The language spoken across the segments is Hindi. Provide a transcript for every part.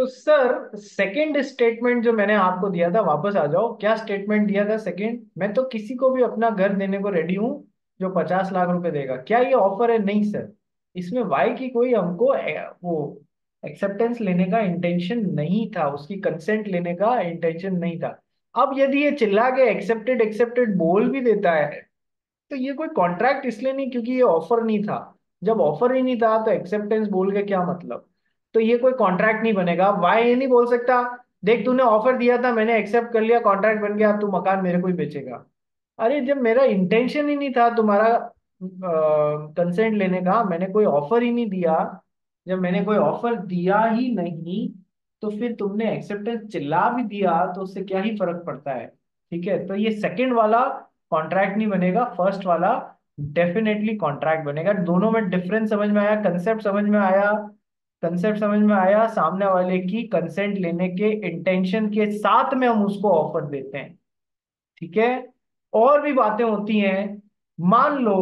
तो सर सेकंड स्टेटमेंट जो मैंने आपको दिया था, वापस आ जाओ, क्या स्टेटमेंट दिया था सेकंड? मैं तो किसी को भी अपना घर देने को रेडी हूँ जो 50 लाख रुपए देगा। क्या ये ऑफर है? नहीं सर, इसमें वाई की कोई हमको वो एक्सेप्टेंस लेने का इंटेंशन नहीं था, उसकी कंसेंट लेने का इंटेंशन नहीं था। अब यदि ये चिल्ला के एक्सेप्टेड एक्सेप्टेड बोल भी देता है, तो ये कोई कॉन्ट्रैक्ट इसलिए नहीं क्योंकि ये ऑफर नहीं था। जब ऑफर ही नहीं था तो एक्सेप्टेंस बोल के क्या मतलब? तो ये कोई कॉन्ट्रैक्ट नहीं बनेगा। वाई ये नहीं बोल सकता, देख तूने ऑफर दिया था, मैंने एक्सेप्ट कर लिया, कॉन्ट्रैक्ट बन गया, अब तू मकान मेरे को ही बेचेगा। अरे जब मेरा इंटेंशन ही नहीं था तुम्हारा कंसेंट लेने का, मैंने कोई ऑफर ही नहीं दिया, जब मैंने कोई ऑफर दिया ही नहीं, तो फिर तुमने एक्सेप्टेंस चिल्ला भी दिया तो उससे क्या ही फर्क पड़ता है? ठीक है, तो ये सेकंड वाला कॉन्ट्रैक्ट नहीं बनेगा, फर्स्ट वाला डेफिनेटली कॉन्ट्रैक्ट बनेगा। दोनों में डिफरेंस समझ में आया? कंसेप्ट समझ में आया? कंसेप्ट समझ में आया? सामने वाले की कंसेंट लेने के इंटेंशन के साथ में हम उसको ऑफर देते हैं। ठीक है, और भी बातें होती हैं, मान लो,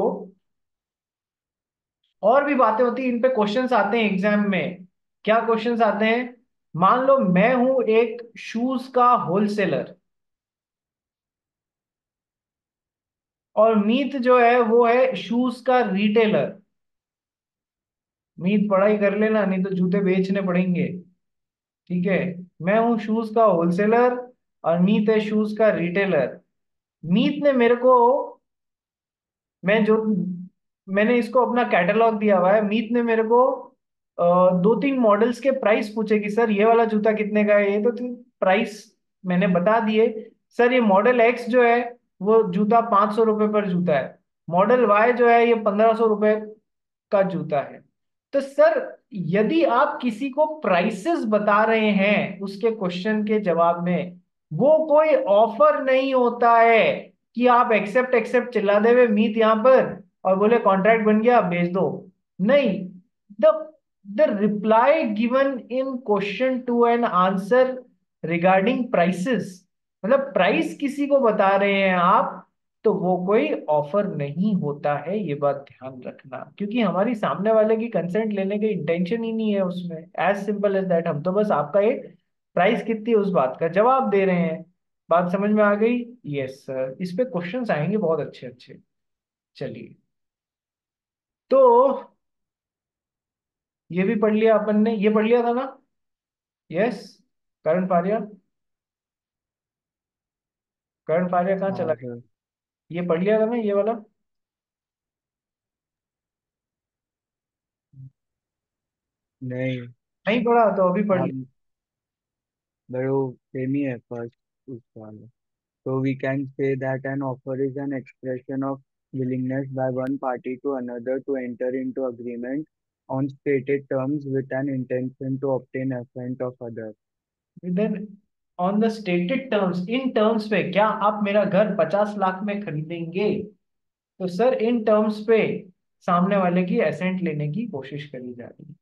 और भी बातें होती हैं, इन पे क्वेश्चंस आते हैं एग्जाम में। क्या क्वेश्चंस आते हैं? मान लो मैं हूं एक शूज का होलसेलर, और मीत जो है वो है शूज का रिटेलर। मीत पढ़ाई कर लेना, नहीं तो जूते बेचने पड़ेंगे। ठीक है, मैं हूं शूज का होलसेलर और मीत है शूज का रिटेलर। मीत ने मेरे को, मैं जो मैंने इसको अपना कैटलॉग दिया हुआ है, मीत ने मेरे को 2-3 मॉडल्स के प्राइस पूछे कि सर ये वाला जूता कितने का है, ये तो प्राइस मैंने बता दिए। सर ये मॉडल एक्स जो है वो जूता 500 रुपये पर जूता है, मॉडल वाई जो है ये 1500 रुपये का जूता है। तो सर यदि आप किसी को प्राइसेस बता रहे हैं उसके क्वेश्चन के जवाब में, वो कोई ऑफर नहीं होता है कि आप एक्सेप्ट एक्सेप्ट चिल्ला देवे मीत यहां पर और बोले कॉन्ट्रैक्ट बन गया भेज दो। नहीं, the the reply given in question to an answer regarding prices, मतलब प्राइस किसी को बता रहे हैं आप, तो वो कोई ऑफर नहीं होता है। ये बात ध्यान रखना, क्योंकि हमारी सामने वाले की कंसेंट लेने की इंटेंशन ही नहीं है उसमें। एज सिंपल एज दैट, हम तो बस आपका एक प्राइस कितनी है उस बात का जवाब दे रहे हैं। बात समझ में आ गई? यस सर, इस पे क्वेश्चंस आएंगे बहुत अच्छे अच्छे। चलिए, तो ये भी पढ़ लिया अपन ने, ये पढ़ लिया था ना? यस। करण फारिया, करण फारिया कहाँ चला हाँ गया? सर। ये पढ़ लिया था ना ये वाला? नहीं। नहीं पढ़ा तो अभी पढ़ लिया। हम बड़े वो सेम ही है फर्स्ट उस वाला। So we can say that an offer is an expression of willingness by one party to another to enter into agreement on stated terms with an intention to obtain assent of others. Then on the stated terms, in terms पे, क्या आप मेरा घर 50 लाख में खरीदेंगे? तो सर इन टर्म्स पे सामने वाले की एसेंट लेने की कोशिश करी जा रही है।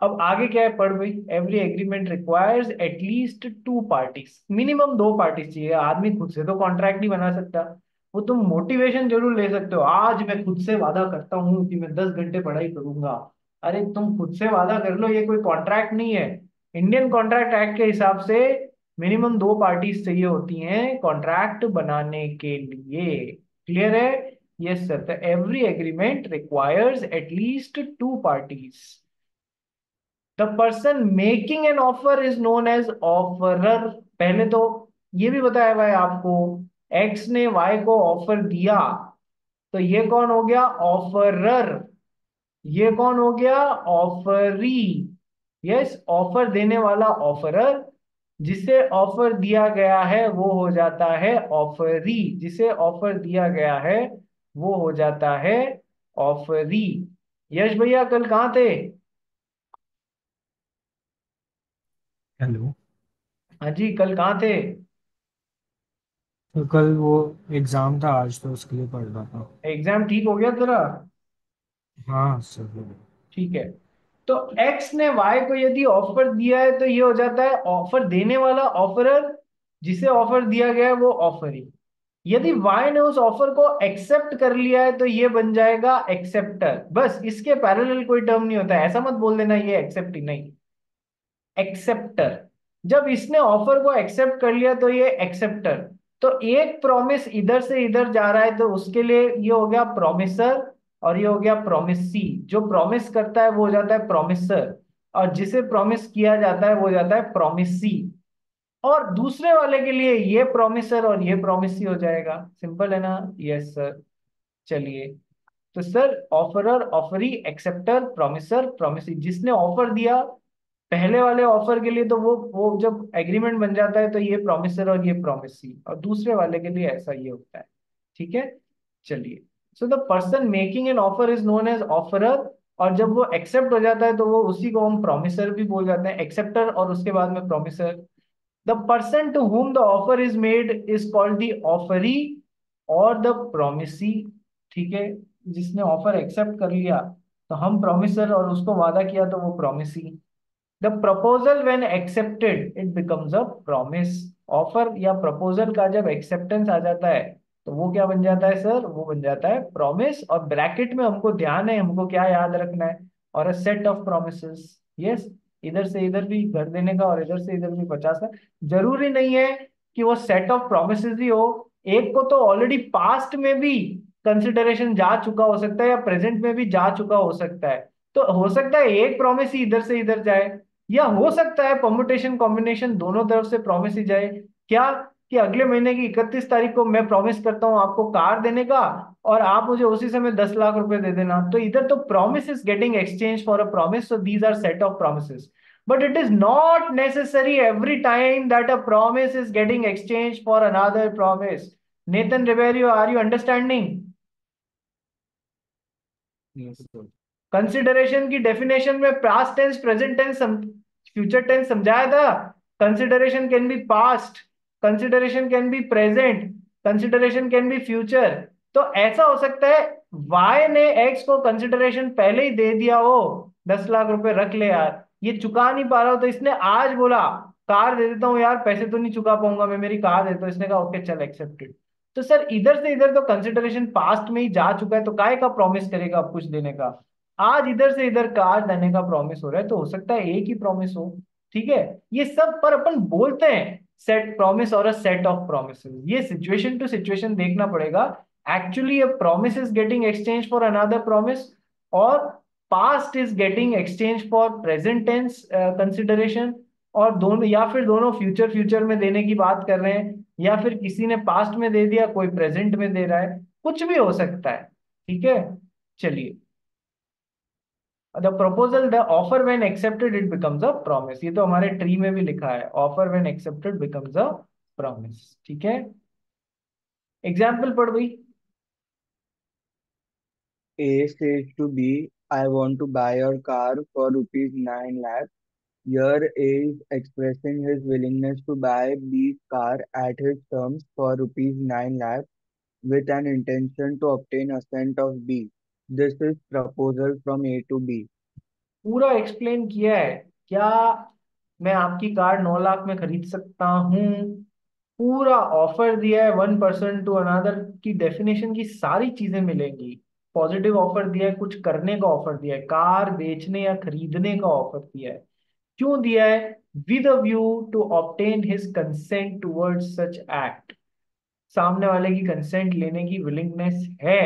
अब आगे क्या है, पढ़ भाई। Every agreement requires at least 2 parties, minimum 2 parties चाहिए। आदमी खुद से तो कॉन्ट्रैक्ट नहीं बना सकता। वो तुम मोटिवेशन जरूर ले सकते हो, आज मैं खुद से वादा करता हूँ कि मैं 10 घंटे पढ़ाई करूंगा। अरे तुम खुद से वादा कर लो, ये कोई कॉन्ट्रैक्ट नहीं है। इंडियन कॉन्ट्रैक्ट एक्ट के हिसाब से मिनिमम 2 पार्टीज चाहिए होती हैं कॉन्ट्रैक्ट बनाने के लिए। क्लियर है? यस सर, तो every agreement requires at least 2 parties. The person making an offer is known as offerer. पहले तो ये भी बताया भाई आपको, एक्स ने वाई को ऑफर दिया, तो ये कौन हो गया? ऑफरर। ये कौन हो गया? ऑफरी। यस, ऑफर देने वाला ऑफरर, जिसे ऑफर दिया गया है वो हो जाता है ऑफरी, जिसे ऑफर दिया गया है वो हो जाता है ऑफरी। यश भैया कल कहाँ थे? हेलो। हाँ जी, कल कहाँ थे? तो कल वो एग्जाम था आज, तो उसके लिए पढ़ रहा था। एग्जाम ठीक हो गया तेरा? हाँ सर। ठीक है, तो एक्स ने वाई को यदि ऑफर दिया है तो ये हो जाता है ऑफर देने वाला ऑफरर, जिसे ऑफर दिया गया है वो ऑफरी। यदि वाई ने उस ऑफर को एक्सेप्ट कर लिया है तो ये बन जाएगा एक्सेप्टर। बस इसके पैरेलल कोई टर्म नहीं होता है, ऐसा मत बोल देना ये एक्सेप्ट ही नहीं। एक्सेप्टर। जब इसने ऑफर को एक्सेप्ट कर लिया तो ये एक्सेप्टर। तो एक प्रॉमिस इधर से इधर जा रहा है तो उसके लिए ये हो गया प्रॉमिसर और ये हो गया प्रॉमिसी। जो प्रॉमिस करता है वो हो जाता है प्रॉमिसर और जिसे प्रॉमिस किया जाता है वो हो जाता है प्रॉमिसी। और दूसरे वाले के लिए ये प्रॉमिसर और ये प्रॉमिसी हो जाएगा। सिंपल है ना? Yes sir. चलिए, तो sir offeror, offeree, acceptor, promisor, promisee. जिसने ऑफर दिया पहले वाले ऑफर के लिए तो वो जब एग्रीमेंट बन जाता है तो ये प्रॉमिसर और ये प्रॉमिसी, और दूसरे वाले के लिए ऐसा ये होता है। ठीक है, चलिए। So the person making an offer is known as offerer, और जब वो एक्सेप्ट हो जाता है तो वो उसी को हम प्रॉमिसर भी बोल जाते हैं, एक्सेप्टर और उसके बाद में promisor. The person to whom the offer is made is called the offeree और द प्रोमिसी। ठीक है, जिसने ऑफर एक्सेप्ट कर लिया तो हम प्रोमिसर और उसको वादा किया तो वो promisee. The proposal when accepted it becomes a promise. Offer या प्रपोजल का जब एक्सेप्टेंस आ जाता है तो वो क्या बन जाता है सर? वो बन जाता है प्रॉमिस। और ब्रैकेट में हमको ध्यान है, हमको क्या याद रखना है? और a set of promises. Yes, इधर से इधर भी कर देने का और इधर से इधर भी 50 का। जरूरी नहीं है कि वो सेट ऑफ प्रोमिसेस ही हो। एक को तो ऑलरेडी पास्ट में भी कंसिडरेशन जा चुका हो सकता है या प्रेजेंट में भी जा चुका हो सकता है। तो हो सकता है एक प्रॉमिस ही इधर से इधर जाए, या हो सकता है परमुटेशन कॉम्बिनेशन दोनों तरफ से प्रॉमिस ही जाए। क्या? कि अगले महीने की 31 तारीख को मैं प्रॉमिस करता हूं आपको कार देने का, और आप मुझे उसी समय 10 लाख रुपए दे देना। तो इधर तो promise is getting exchange for a promise, so these are set of promises. But it is not necessary every time that a promise is getting exchanged for another promise. Nathan Ribeiro, are you understanding? Yes, sir. Consideration की डेफिनेशन में past tense, present tense, future tense समझाया था। Consideration can be past, consideration can be present, consideration can be future. तो ऐसा हो सकता है वाई ने एक्स को कंसिडरेशन पहले ही दे दिया हो, 10 लाख रुपए रख ले यार, ये चुका नहीं पा रहा हो तो इसने आज बोला कार दे देता हूँ यार, पैसे तो नहीं चुका पाऊंगा मैं, मेरी कार दे दो। इसने कहा ओके चल एक्सेप्टेड। तो सर इधर से इधर तो कंसिडरेशन पास्ट में ही जा चुका है, तो काय का प्रॉमिस करेगा अब कुछ देने का? आज इधर से इधर कार देने का प्रॉमिस हो रहा है तो हो सकता है एक ही प्रॉमिस हो। ठीक है, ये सब पर अपन बोलते हैं सेट प्रॉमिस और अ सेट ऑफ प्रोमिसेस। ये सिचुएशन टू सिचुएशन देखना पड़ेगा। Actually a promise is getting exchange for another promise, और past is getting exchange for present tense consideration, और दोनों, या फिर दोनों फ्यूचर फ्यूचर में देने की बात कर रहे हैं, या फिर किसी ने पास्ट में दे दिया, कोई प्रेजेंट में दे रहा है, कुछ भी हो सकता है। ठीक है, चलिए। The proposal, the offer when accepted it becomes a promise, ये तो हमारे ट्री में भी लिखा है, offer when accepted becomes a promise. ठीक है, एग्जाम्पल पढ़ भाई। A says to B, I want to buy your car for rupees 9 lakh. Here A is expressing his willingness to buy B's car at his terms for rupees 9 lakh with an intention to obtain assent of B. This is proposal from A to B. पूरा एक्सप्लेन किया है क्या? मैं आपकी कार 9 लाख में खरीद सकता हूँ, पूरा ऑफर दिया है, 1% टू अनदर की डेफिनेशन की सारी चीजें मिलेंगी। पॉजिटिव ऑफर दिया है, कुछ करने का ऑफर दिया है, कार बेचने या खरीदने का ऑफर दिया है। क्यों दिया है? With a view to obtain his consent towards such act. सामने वाले की कंसेंट लेने की विलिंगनेस है।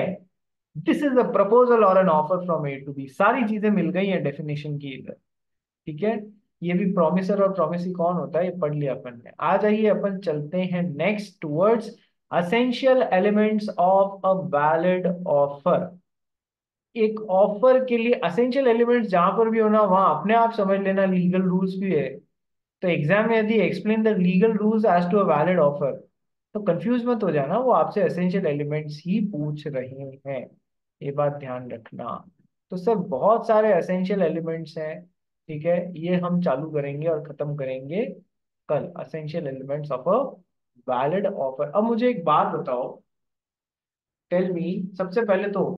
दिस इज अ प्रपोजल और an offer from A to B. सारी चीजें मिल गई हैं डेफिनेशन की इधर। ठीक है, ये भी प्रोमिसर और प्रोमिसी कौन होता है ये पढ़ लिया अपन ने। आ जाइए अपन चलते हैं next towards essential elements of a valid offer. एक ऑफर के लिए असेंशियल एलिमेंट्स जहां पर भी होना वहां अपने आप समझ लेना लीगल रूल्स भी है। तो एग्जाम में यदि explain the legal rules as to a valid offer, तो कंफ्यूज मत हो जाना, वो आपसे एसेंशियल एलिमेंट्स ही पूछ रहे हैं, ये बात ध्यान रखना। तो सर बहुत सारे एसेंशियल एलिमेंट्स हैं। ठीक है, ये हम चालू करेंगे और खत्म करेंगे कल, essential elements of a valid offer. अब मुझे एक बात बताओ, टेल मी, सबसे पहले तो